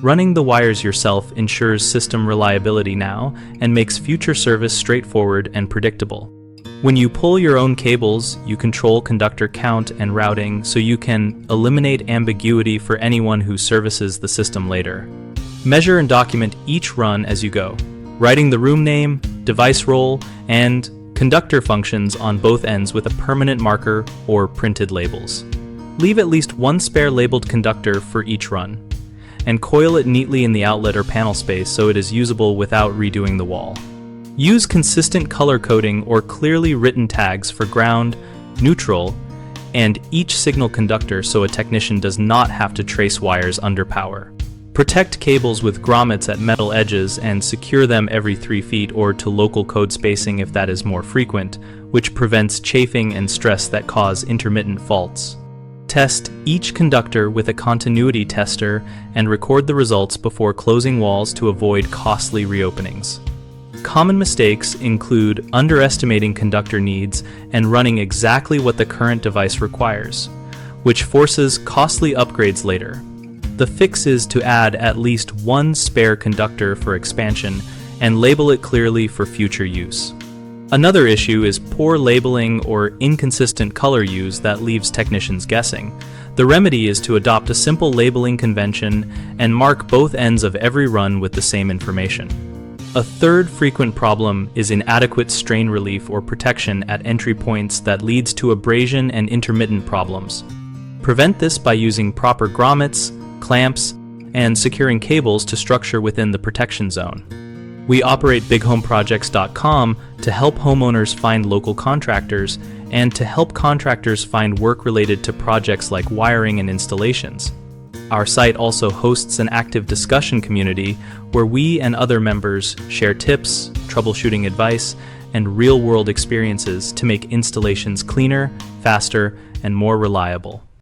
Running the wires yourself ensures system reliability now and makes future service straightforward and predictable. When you pull your own cables, you control conductor count and routing so you can eliminate ambiguity for anyone who services the system later. Measure and document each run as you go, writing the room name, device role, and conductor functions on both ends with a permanent marker or printed labels. Leave at least one spare labeled conductor for each run, and coil it neatly in the outlet or panel space so it is usable without redoing the wall. Use consistent color coding or clearly written tags for ground, neutral, and each signal conductor so a technician does not have to trace wires under power. Protect cables with grommets at metal edges and secure them every 3 feet or to local code spacing if that is more frequent, which prevents chafing and stress that cause intermittent faults. Test each conductor with a continuity tester and record the results before closing walls to avoid costly reopenings. Common mistakes include underestimating conductor needs and running exactly what the current device requires, which forces costly upgrades later. The fix is to add at least one spare conductor for expansion and label it clearly for future use. Another issue is poor labeling or inconsistent color use that leaves technicians guessing. The remedy is to adopt a simple labeling convention and mark both ends of every run with the same information. A third frequent problem is inadequate strain relief or protection at entry points that leads to abrasion and intermittent problems. Prevent this by using proper grommets, clamps, and securing cables to structure within the protection zone. We operate bighomeprojects.com to help homeowners find local contractors and to help contractors find work related to projects like wiring and installations. Our site also hosts an active discussion community where we and other members share tips, troubleshooting advice, and real-world experiences to make installations cleaner, faster, and more reliable.